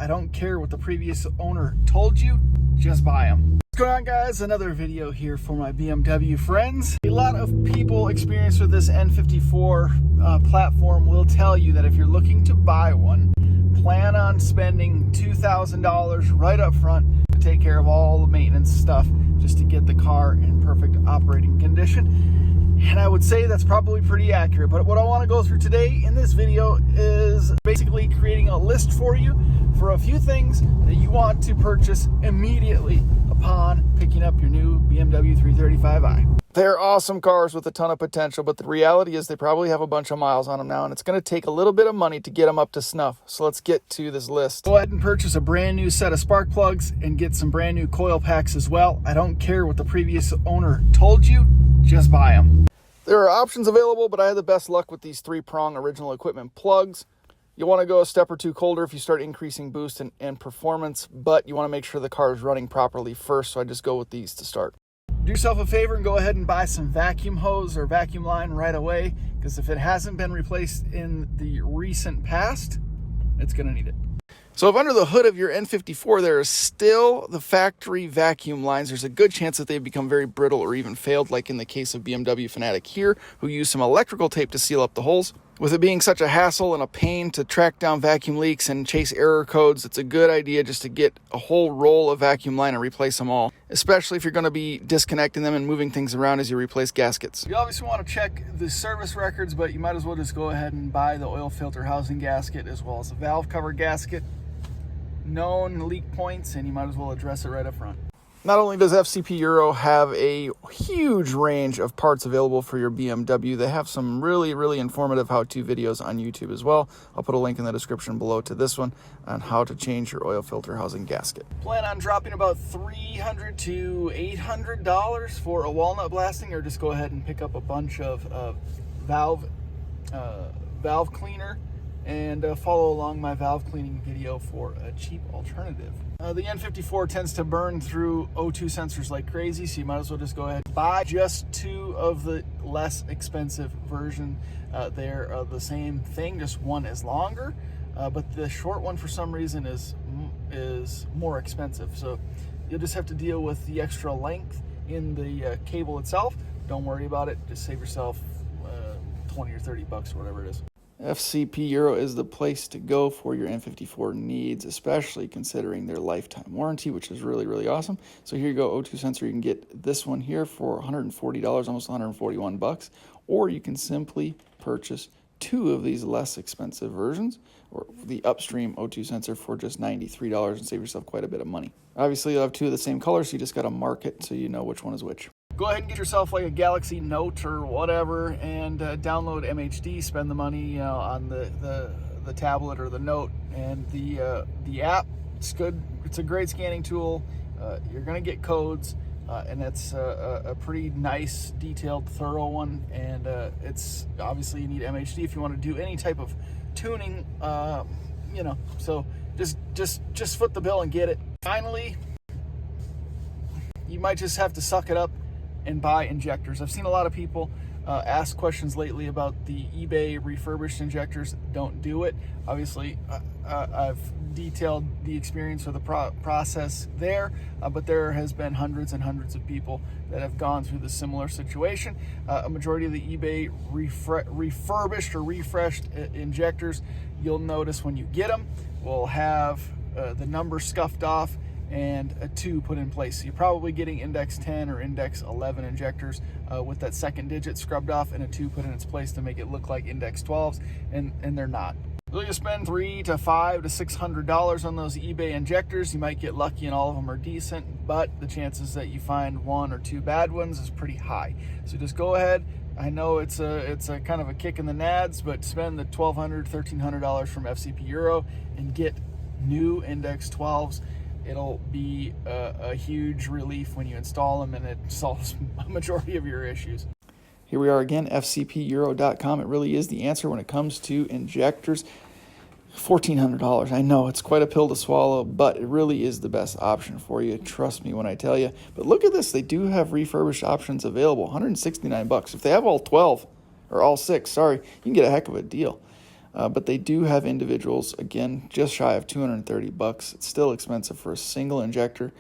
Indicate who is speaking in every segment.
Speaker 1: I don't care what the previous owner told you, just buy them. What's going on, guys? Another video here for my BMW friends. A lot of people experienced with this N54 platform will tell you that if you're looking to buy one, plan on spending $2,000 right up front to take care of all the maintenance stuff just to get the car in perfect operating condition. And I would say that's probably pretty accurate. But what I want to go through today in this video is basically creating a list for you for a few things that you want to purchase immediately upon picking up your new BMW 335i. They're awesome cars with a ton of potential, but the reality is they probably have a bunch of miles on them now, and it's going to take a little bit of money to get them up to snuff. So let's get to this list. Go ahead and purchase a brand new set of spark plugs and get some brand new coil packs as well. I don't care what the previous owner told you, just buy them. There are options available, but I had the best luck with these 3-prong original equipment plugs. You'll want to go a step or two colder if you start increasing boost and performance, but you want to make sure the car is running properly first, so I just go with these to start. Do yourself a favor and go ahead and buy some vacuum hose or vacuum line right away, because if it hasn't been replaced in the recent past, it's going to need it. So if under the hood of your N54 there is still the factory vacuum lines, there's a good chance that they've become very brittle or even failed, like in the case of BMW Fanatic here, who used some electrical tape to seal up the holes. With it being such a hassle and a pain to track down vacuum leaks and chase error codes, it's a good idea just to get a whole roll of vacuum line and replace them all, especially if you're going to be disconnecting them and moving things around as you replace gaskets. You obviously want to check the service records, but you might as well just go ahead and buy the oil filter housing gasket as well as the valve cover gasket. Known leak points, and you might as well address it right up front. Not only does FCP Euro have a huge range of parts available for your BMW, they have some really informative how-to videos on YouTube as well. I'll put a link in the description below to this one on how to change your oil filter housing gasket. Plan on dropping about $300 to $800 for a walnut blasting, or just go ahead and pick up a bunch of valve cleaner and follow along my valve cleaning video for a cheap alternative. The N54 tends to burn through O2 sensors like crazy, so you might as well just go ahead and buy just 2 of the less expensive version. They're the same thing, just one is longer, but the short one for some reason is more expensive. So you'll just have to deal with the extra length in the cable itself. Don't worry about it, just save yourself 20 or 30 bucks or whatever it is. FCP Euro is the place to go for your N54 needs, especially considering their lifetime warranty, which is really awesome. So here you go, O2 sensor. You can get this one here for $140, almost 141 bucks, or you can simply purchase 2 of these less expensive versions, or the upstream O2 sensor for just $93 and save yourself quite a bit of money. Obviously, you'll have 2 of the same color, so you just got to mark it so you know which one is which. Go ahead and get yourself like a Galaxy Note or whatever and download MHD. Spend the money on the tablet or the Note, and the app. It's good. It's a great scanning tool. You're gonna get codes, and it's a pretty nice, detailed, thorough one. And it's obviously you need MHD if you want to do any type of tuning. So just foot the bill and get it. Finally, you might just have to suck it up and buy injectors. I've seen a lot of people ask questions lately about the eBay refurbished injectors. Don't do it. Obviously, I've detailed the experience or the process there, but there has been hundreds and hundreds of people that have gone through the similar situation. A majority of the eBay refurbished or refreshed injectors, you'll notice when you get them, will have the number scuffed off and a 2 put in place. So you're probably getting index 10 or index 11 injectors with that second digit scrubbed off and a 2 put in its place to make it look like index 12s, and they're not. So you spend $300 to $500 to $600 on those eBay injectors. You might get lucky and all of them are decent, but the chances that you find 1 or 2 bad ones is pretty high. So just go ahead. I know it's a kind of a kick in the nads, but spend the $1,200, $1,300 from FCP Euro and get new index 12s. It'll be a huge relief when you install them, and it solves a majority of your issues. Here we are again, fcpeuro.com. It really is the answer when it comes to injectors. $1,400. I know it's quite a pill to swallow, but it really is the best option for you. Trust me when I tell you. But look at this. They do have refurbished options available. $169. If they have all 12, or all 6, sorry, you can get a heck of a deal. but they do have individuals, again, just shy of 230 bucks. It's still expensive for a single injector.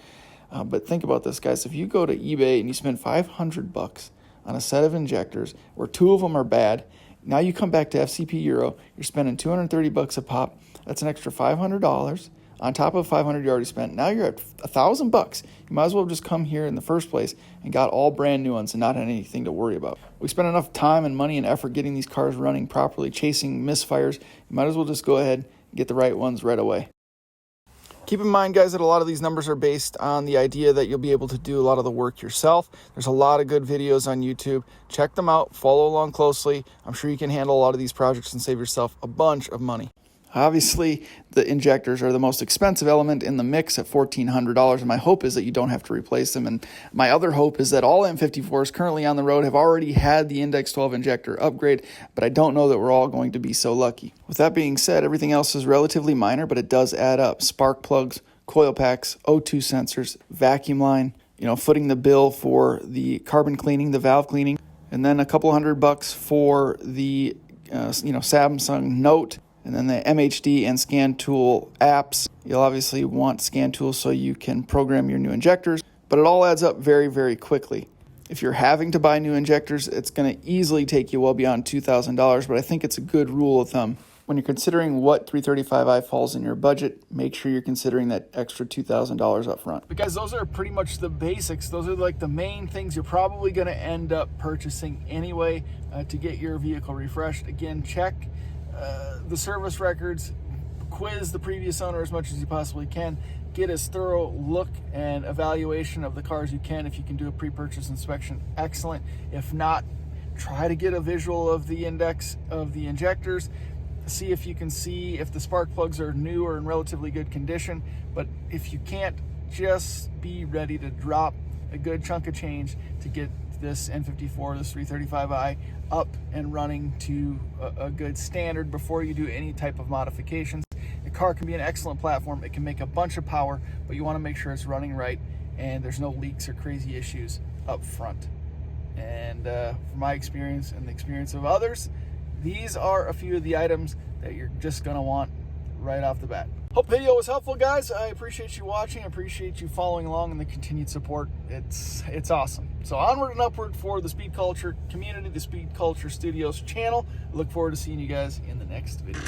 Speaker 1: But think about this, guys. If you go to eBay and you spend 500 bucks on a set of injectors where 2 of them are bad, now you come back to FCP Euro, you're spending 230 bucks a pop. That's an extra $500 on top of 500 you already spent. Now you're at $1,000 You might as well just come here in the first place and got all brand new ones and not had anything to worry about. We spent enough time and money and effort getting these cars running properly, chasing misfires. You might as well just go ahead and get the right ones right away. Keep in mind, guys, that a lot of these numbers are based on the idea that you'll be able to do a lot of the work yourself. There's a lot of good videos on YouTube. Check them out. Follow along closely. I'm sure you can handle a lot of these projects and save yourself a bunch of money. Obviously, the injectors are the most expensive element in the mix at $1,400, and my hope is that you don't have to replace them. And my other hope is that all N54s currently on the road have already had the Index 12 injector upgrade, but I don't know that we're all going to be so lucky. With that being said, everything else is relatively minor, but it does add up. Spark plugs, coil packs, O2 sensors, vacuum line, footing the bill for the carbon cleaning, the valve cleaning, and then a couple $100 for the Samsung Note. And then the MHD and Scan Tool apps. You'll obviously want Scan Tool so you can program your new injectors, but it all adds up very, very quickly. If you're having to buy new injectors, it's going to easily take you well beyond $2,000, but I think it's a good rule of thumb. When you're considering what 335i falls in your budget, make sure you're considering that extra $2,000 up front. But guys, those are pretty much the basics. Those are like the main things you're probably going to end up purchasing anyway to get your vehicle refreshed. Again, check the service records, quiz the previous owner as much as you possibly can, get as thorough look and evaluation of the car as you can. If you can do a pre-purchase inspection, excellent. If not, try to get a visual of the index of the injectors, see if you can see if the spark plugs are new or in relatively good condition. But if you can't, just be ready to drop a good chunk of change to get this N54, this 335i, up and running to a good standard before you do any type of modifications. The car can be an excellent platform. It can make a bunch of power, but you want to make sure it's running right and there's no leaks or crazy issues up front. And from my experience and the experience of others, these are a few of the items that you're just going to want right off the bat. Hope the video was helpful, guys. I appreciate you watching. I appreciate you following along and the continued support. It's awesome. So onward and upward for the Speed Culture community, the Speed Culture Studios channel. I look forward to seeing you guys in the next video.